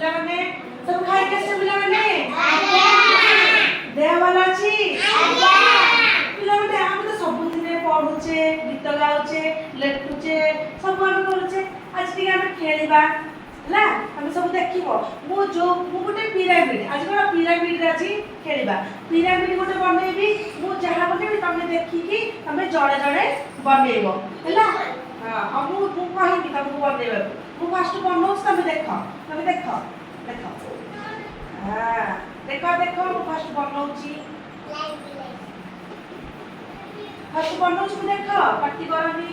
ପିଲାମାନେ ସବୁ ଖାଇକି ଆସିଛ ପିଲାମାନେ? ଦେହ ଭଲ ଅଛି? ପିଲାମାନେ ଆମେ ତ ସବୁଦିନେ ପଢୁଛେ, ଗୀତ ଗାଉଛେ, ଲେଖୁଛେ, ସବୁ ଆମେ କରୁଛେ। ଆଜି ଟିକେ ଆମେ ଖେଳିବା ହେଲା। ଆମେ ସବୁ ଦେଖିବ ମୁଁ ଗୋଟେ ପିରାମିଡ, ଆଜି କଣ ପିରାମିଡ ଅଛି ଖେଳିବା। ପିରାମିଡ ଗୋଟେ ବନେଇବି, ମୁଁ ଯାହା ବନେଇବି ତମେ ଦେଖିକି ତମେ ଜଣେ ଜଣେ ବନେଇବ ହେଲା। ହଁ ମୁଁ କହିବି ତମକୁ ବନେଇବାକୁ। ମୁଁ ଫାଷ୍ଟ ବନଉଛି, ତମେ ଦେଖ ଦେଖ ଦେଖ ଦେଖ ମୁଁ ଫାଷ୍ଟ ବନଉଛି। ଫାଷ୍ଟ ବନଉଛି ମୁଁ, ଦେଖ ପାଟି କରନି।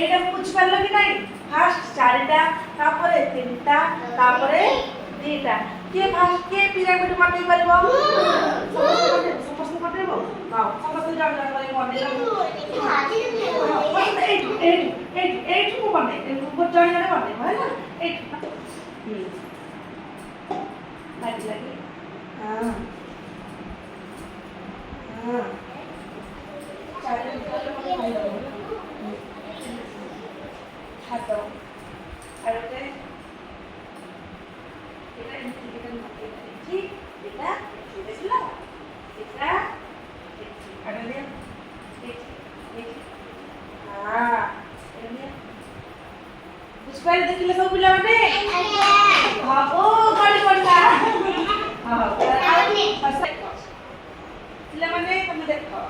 এইটা বুঝিপারল কি নাই? ফার্স্ট 4টা, তারপরে 3টা, তারপরে 2টা। কে ফার্স্ট কে পিরামিড বনাই পারব? সমস্ত বনাইব। নাও সমস্ত জণ জণ করে বনাইব। এইটুকু বনাই, এইটুকু জণ জণ বনাইব ହେଲା। এইটুকু লাগি লাগি হ্যাঁ হ্যাঁ 4টা ভিতরে বনাই দেব। হাত আর ওটা এটা ঠিক এটা দেখছিল এটা আর নিয়ে হ্যাঁ এটা বুঝপাই দেখিলে সব পিলাମାନେ? ও গাড়ি পড়লা। হ্যাঁ পিলাମାନେ তুমি দেখো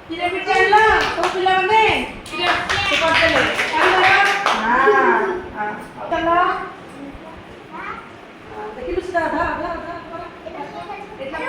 পিরামিড জানলা তো পিলাମାନେ পিরামিড করতেলে চলো দেখি লুচি দাদা দাদা দাদা এটা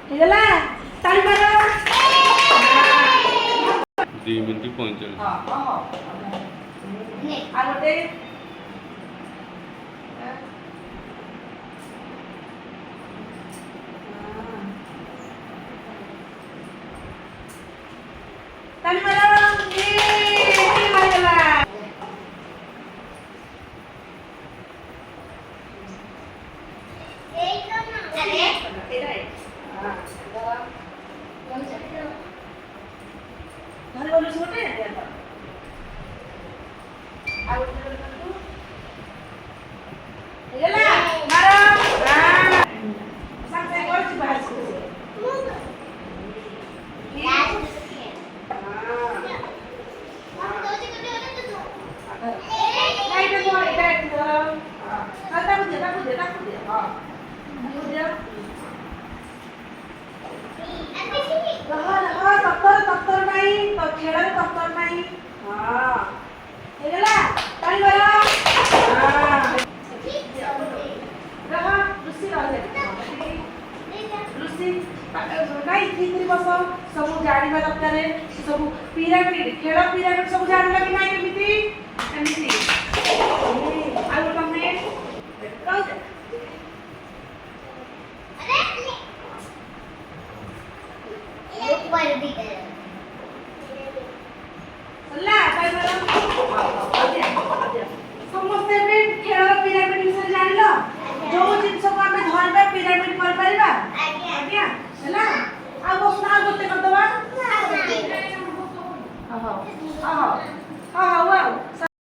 ହେଇଗଲା ତାଳି ମାର 2 ମିନିଟ୍ 45। ଆଉ ଗୋଟେ তালি মার ହେଇଗଲା। ভালো বলিস ওটা আর এলা মারো সাথে করছি ভাই ତତ୍ତର ନାହିଁ ତ ଖେଳରେ ତତ୍ତର ନାହିଁ। ହଁ ହେଇଗଲା ତାଳି ମାର। ରହ ଲୁସି ଲୁସି ନାଇଁ ଠିକରେ ବସ। ସବୁ ଜାଣିବା ଦରକାର, ସବୁ ପିରାମିଡ ଖେଳ ପିରାମିଡ ସବୁ ଜାଣିଲ କି ନାଇଁ? କେମିତି ଏମିତି ଆଉ ତମେ ସମସ୍ତେ ଏବେ ଖେଳ ପିରାମିଡ ବିଷୟରେ ଜାଣିଲ। ଯୋଉ ଜିନିଷକୁ ଆମେ ଧରିବା ପିରାମିଡ କରିପାରିବା। ଆଜ୍ଞା ହେଲା। ଆଉ ବସ ଆଉ ଗୋଟେ କରିଦବା। ହଉ ହଉ ହଉ ଆଉ